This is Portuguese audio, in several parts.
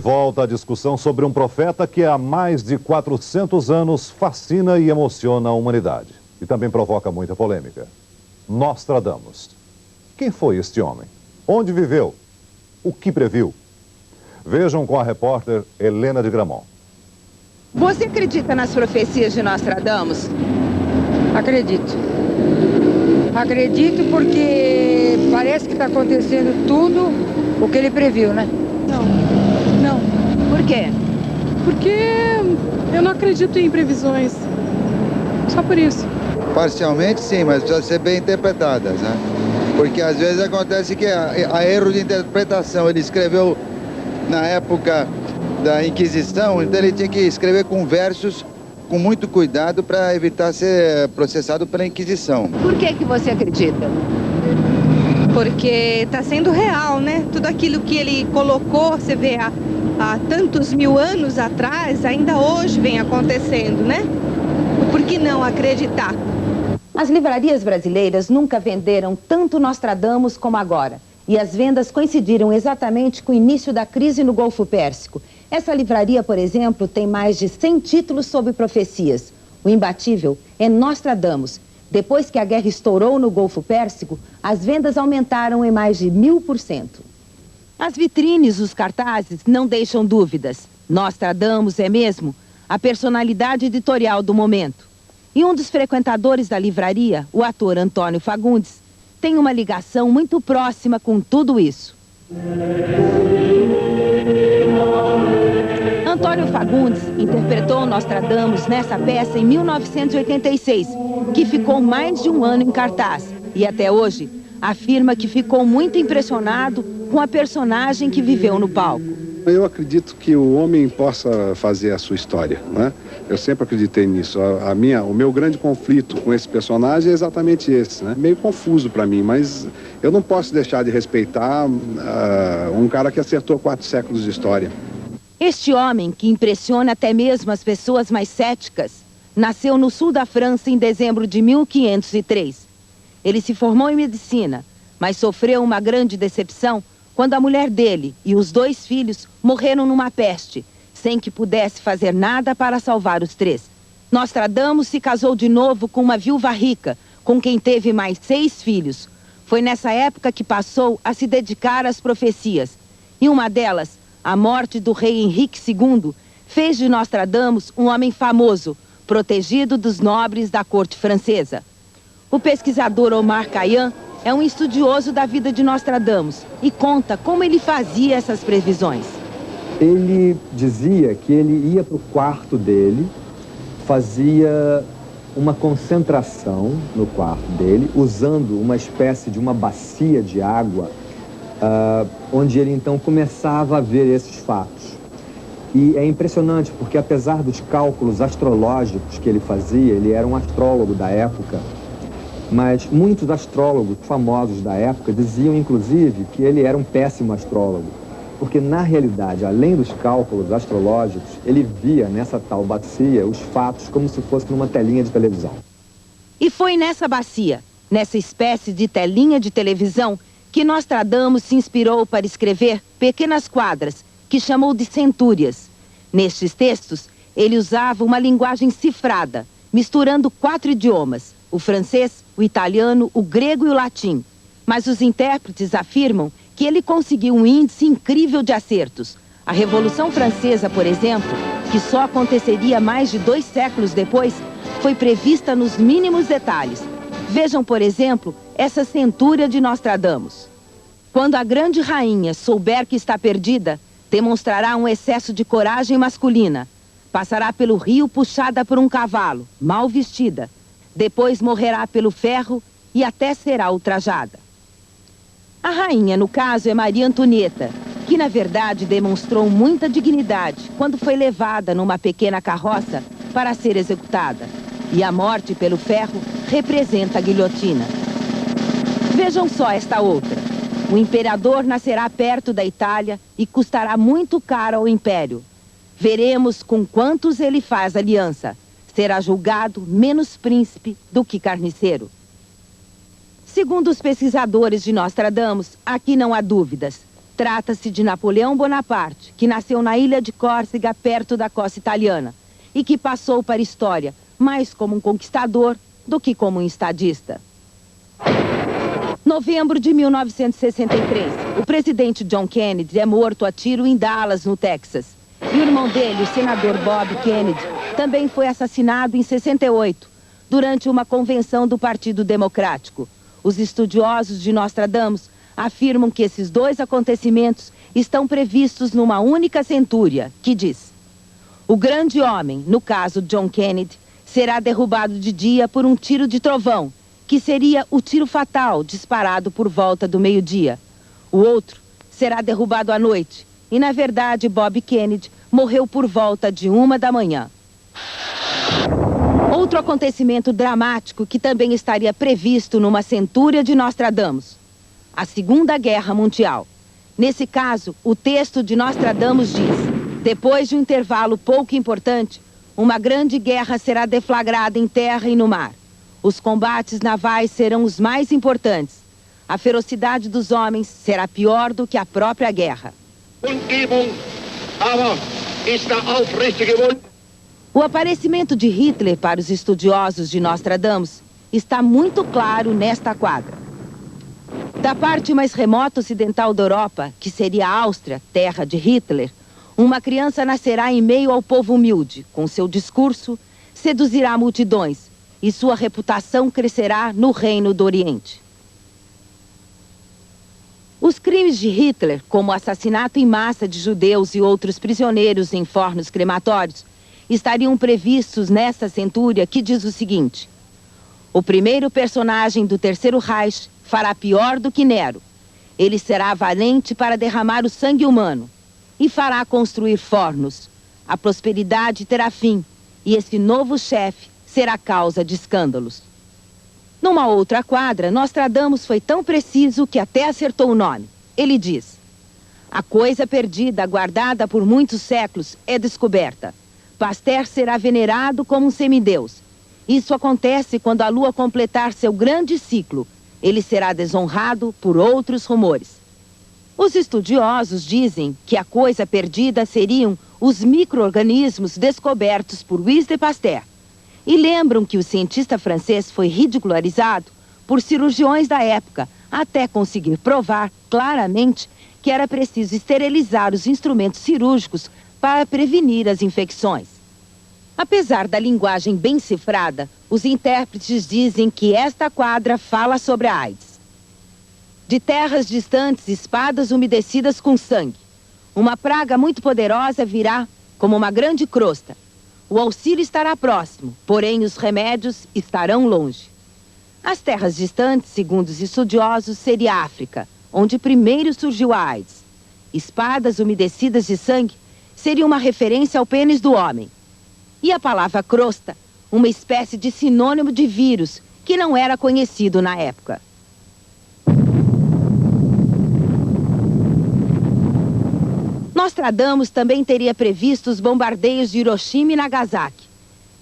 volta a discussão sobre um profeta que há mais de 400 anos fascina e emociona a humanidade. E também provoca muita polêmica. Nostradamus. Quem foi este homem? Onde viveu? O que previu? Vejam com a repórter Helena de Gramont. Você acredita nas profecias de Nostradamus? Acredito. Acredito porque parece que está acontecendo tudo o que ele previu, né? Não. Por quê? Porque eu não acredito em previsões. Só por isso. Parcialmente sim, mas precisa ser bem interpretadas, né? Porque às vezes acontece que há erro de interpretação. Ele escreveu na época da Inquisição, então ele tinha que escrever com versos com muito cuidado para evitar ser processado pela Inquisição. Por que você acredita? Porque está sendo real, né? Tudo aquilo que ele colocou, você vê há tantos mil anos atrás, ainda hoje vem acontecendo, né? Por que não acreditar? As livrarias brasileiras nunca venderam tanto Nostradamus como agora. E as vendas coincidiram exatamente com o início da crise no Golfo Pérsico. Essa livraria, por exemplo, tem mais de 100 títulos sobre profecias. O imbatível é Nostradamus. Depois que a guerra estourou no Golfo Pérsico, as vendas aumentaram em mais de 1000%. As vitrines, os cartazes, não deixam dúvidas. Nostradamus é mesmo a personalidade editorial do momento. E um dos frequentadores da livraria, o ator Antônio Fagundes, tem uma ligação muito próxima com tudo isso. Antônio Fagundes interpretou Nostradamus nessa peça em 1986, que ficou mais de um ano em cartaz. E até hoje, afirma que ficou muito impressionado com a personagem que viveu no palco. Eu acredito que o homem possa fazer a sua história, né? Eu sempre acreditei nisso. O meu grande conflito com esse personagem é exatamente esse, né? Meio confuso para mim, mas eu não posso deixar de respeitar um cara que acertou 4 séculos de história. Este homem, que impressiona até mesmo as pessoas mais céticas, nasceu no sul da França em dezembro de 1503. Ele se formou em medicina, mas sofreu uma grande decepção quando a mulher dele e os 2 filhos morreram numa peste, sem que pudesse fazer nada para salvar os 3. Nostradamus se casou de novo com uma viúva rica, com quem teve mais 6 filhos. Foi nessa época que passou a se dedicar às profecias. E uma delas, a morte do rei Henrique II, fez de Nostradamus um homem famoso, protegido dos nobres da corte francesa. O pesquisador Omar Khayyam é um estudioso da vida de Nostradamus e conta como ele fazia essas previsões. Ele dizia que ele ia para o quarto dele, fazia uma concentração no quarto dele, usando uma espécie de uma bacia de água, onde ele então começava a ver esses fatos. E é impressionante porque, apesar dos cálculos astrológicos que ele fazia, ele era um astrólogo da época, mas muitos astrólogos famosos da época diziam, inclusive, que ele era um péssimo astrólogo, porque, na realidade, além dos cálculos astrológicos, ele via nessa tal bacia os fatos como se fosse numa telinha de televisão. E foi nessa bacia, nessa espécie de telinha de televisão, que Nostradamus se inspirou para escrever pequenas quadras, que chamou de centúrias. Nestes textos, ele usava uma linguagem cifrada, misturando 4 idiomas, o francês, o italiano, o grego e o latim. Mas os intérpretes afirmam que ele conseguiu um índice incrível de acertos. A Revolução Francesa, por exemplo, que só aconteceria mais de 2 séculos depois, foi prevista nos mínimos detalhes. Vejam, por exemplo, essa centúria de Nostradamus. Quando a grande rainha souber que está perdida, demonstrará um excesso de coragem masculina. Passará pelo rio puxada por um cavalo, mal vestida. Depois morrerá pelo ferro e até será ultrajada. A rainha, no caso, é Maria Antonieta, que na verdade demonstrou muita dignidade quando foi levada numa pequena carroça para ser executada. E a morte pelo ferro representa a guilhotina. Vejam só esta outra. O imperador nascerá perto da Itália e custará muito caro ao império. Veremos com quantos ele faz aliança. Será julgado menos príncipe do que carniceiro. Segundo os pesquisadores de Nostradamus, aqui não há dúvidas. Trata-se de Napoleão Bonaparte, que nasceu na ilha de Córcega, perto da costa italiana, e que passou para a história mais como um conquistador do que como um estadista. Novembro de 1963, o presidente John Kennedy é morto a tiro em Dallas, no Texas. E o irmão dele, o senador Bob Kennedy, também foi assassinado em 68, durante uma convenção do Partido Democrático. Os estudiosos de Nostradamus afirmam que esses dois acontecimentos estão previstos numa única centúria, que diz: o grande homem, no caso John Kennedy, será derrubado de dia por um tiro de trovão, que seria o tiro fatal disparado por volta do meio-dia. O outro será derrubado à noite, e na verdade Bob Kennedy morreu por volta de 1 da manhã. Outro acontecimento dramático que também estaria previsto numa centúria de Nostradamus: a Segunda Guerra Mundial. Nesse caso, o texto de Nostradamus diz: depois de um intervalo pouco importante, uma grande guerra será deflagrada em terra e no mar. Os combates navais serão os mais importantes. A ferocidade dos homens será pior do que a própria guerra. O aparecimento de Hitler para os estudiosos de Nostradamus está muito claro nesta quadra. Da parte mais remota ocidental da Europa, que seria a Áustria, terra de Hitler, uma criança nascerá em meio ao povo humilde. Com seu discurso, seduzirá multidões e sua reputação crescerá no reino do Oriente. Os crimes de Hitler, como o assassinato em massa de judeus e outros prisioneiros em fornos crematórios, estariam previstos nesta centúria que diz o seguinte: o primeiro personagem do Terceiro Reich fará pior do que Nero. Ele será valente para derramar o sangue humano e fará construir fornos. A prosperidade terá fim e esse novo chefe será causa de escândalos. Numa outra quadra, Nostradamus foi tão preciso que até acertou o nome. Ele diz: a coisa perdida, guardada por muitos séculos, é descoberta. Pasteur será venerado como um semideus. Isso acontece quando a lua completar seu grande ciclo. Ele será desonrado por outros rumores. Os estudiosos dizem que a coisa perdida seriam os micro-organismos descobertos por Louis de Pasteur. E lembram que o cientista francês foi ridicularizado por cirurgiões da época, até conseguir provar claramente que era preciso esterilizar os instrumentos cirúrgicos para prevenir as infecções. Apesar da linguagem bem cifrada, os intérpretes dizem que esta quadra fala sobre a AIDS. De terras distantes, espadas umedecidas com sangue. Uma praga muito poderosa virá como uma grande crosta. O auxílio estará próximo, porém os remédios estarão longe. As terras distantes, segundo os estudiosos, seria a África, onde primeiro surgiu a AIDS. Espadas umedecidas de sangue seria uma referência ao pênis do homem. E a palavra crosta, uma espécie de sinônimo de vírus que não era conhecido na época. Nostradamus também teria previsto os bombardeios de Hiroshima e Nagasaki,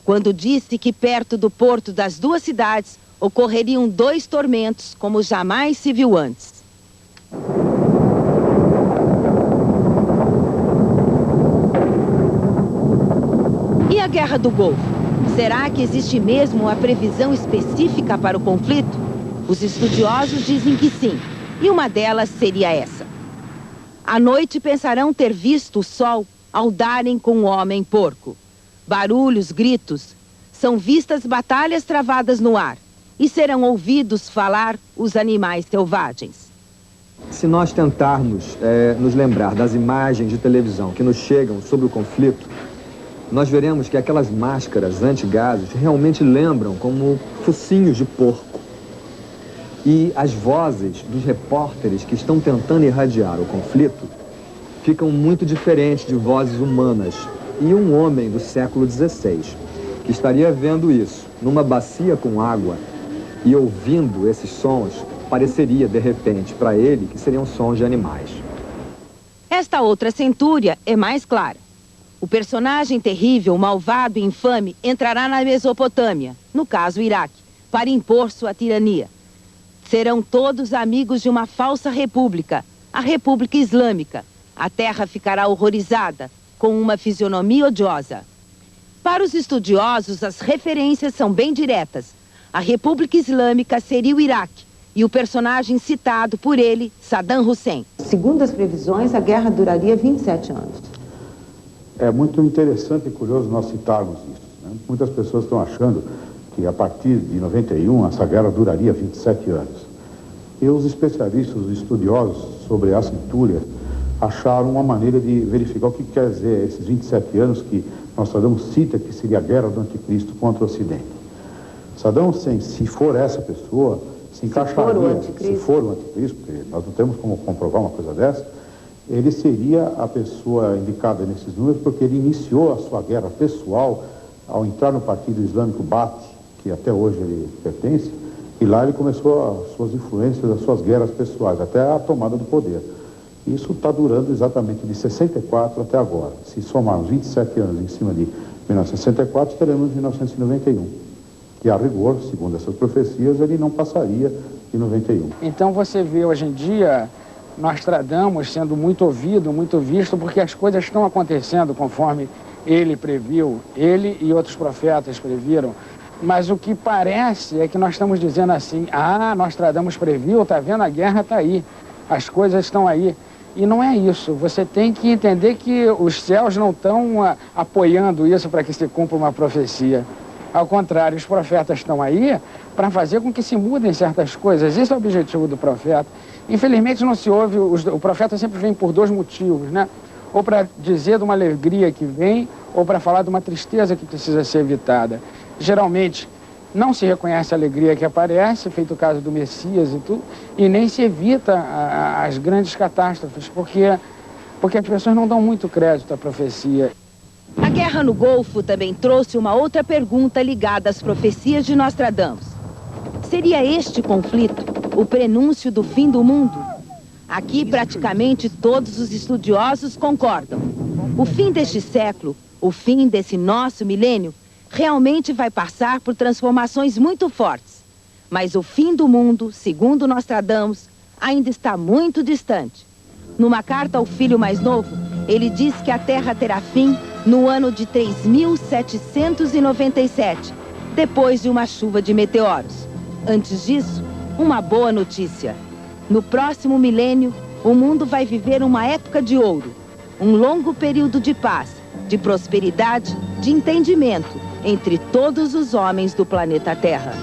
quando disse que perto do porto das duas cidades ocorreriam 2 tormentos como jamais se viu antes. E a Guerra do Golfo? Será que existe mesmo uma previsão específica para o conflito? Os estudiosos dizem que sim, e uma delas seria essa. À noite pensarão ter visto o sol ao darem com o homem porco. Barulhos, gritos, são vistas batalhas travadas no ar e serão ouvidos falar os animais selvagens. Se nós tentarmos nos lembrar das imagens de televisão que nos chegam sobre o conflito, nós veremos que aquelas máscaras antigases realmente lembram como focinhos de porco. E as vozes dos repórteres que estão tentando irradiar o conflito ficam muito diferentes de vozes humanas. E um homem do século XVI, que estaria vendo isso numa bacia com água e ouvindo esses sons, pareceria, de repente, para ele, que seriam sons de animais. Esta outra centúria é mais clara. O personagem terrível, malvado e infame entrará na Mesopotâmia, no caso o Iraque, para impor sua tirania. Serão todos amigos de uma falsa república, a República Islâmica. A terra ficará horrorizada, com uma fisionomia odiosa. Para os estudiosos, as referências são bem diretas. A República Islâmica seria o Iraque e o personagem citado por ele, Saddam Hussein. Segundo as previsões, a guerra duraria 27 anos. É muito interessante e curioso nós citarmos isso, né? Muitas pessoas estão achando que a partir de 91 essa guerra duraria 27 anos. E os especialistas, os estudiosos sobre a Centúria acharam uma maneira de verificar o que quer dizer esses 27 anos que Nostradamus cita que seria a guerra do anticristo contra o Ocidente. Saddam Hussein, se for essa pessoa, se encaixaria, se for o anticristo, porque nós não temos como comprovar uma coisa dessa, ele seria a pessoa indicada nesses números porque ele iniciou a sua guerra pessoal ao entrar no Partido Islâmico Baath, que até hoje ele pertence, e lá ele começou as suas influências, as suas guerras pessoais, até a tomada do poder. Isso está durando exatamente de 64 até agora. Se somarmos 27 anos em cima de 1964, teremos 1991. E a rigor, segundo essas profecias, ele não passaria de 91. Então você vê hoje em dia Nostradamus sendo muito ouvido, muito visto, porque as coisas estão acontecendo conforme ele previu, ele e outros profetas previram. Mas o que parece é que nós estamos dizendo assim, Nostradamus previu, tá vendo, a guerra está aí, as coisas estão aí. E não é isso, você tem que entender que os céus não estão apoiando isso para que se cumpra uma profecia. Ao contrário, os profetas estão aí para fazer com que se mudem certas coisas. Esse é o objetivo do profeta. Infelizmente não se ouve, o profeta sempre vem por dois motivos, né? Ou para dizer de uma alegria que vem, ou para falar de uma tristeza que precisa ser evitada. Geralmente não se reconhece a alegria que aparece, feito o caso do Messias e tudo, e nem se evita as grandes catástrofes, porque as pessoas não dão muito crédito à profecia. A guerra no Golfo também trouxe uma outra pergunta ligada às profecias de Nostradamus. Seria este conflito o prenúncio do fim do mundo? Aqui praticamente todos os estudiosos concordam. O fim deste século, o fim desse nosso milênio, realmente vai passar por transformações muito fortes. Mas o fim do mundo, segundo Nostradamus, ainda está muito distante. Numa carta ao filho mais novo, ele diz que a Terra terá fim no ano de 3797, depois de uma chuva de meteoros. Antes disso, uma boa notícia. No próximo milênio, o mundo vai viver uma época de ouro, um longo período de paz, de prosperidade, de entendimento entre todos os homens do planeta Terra.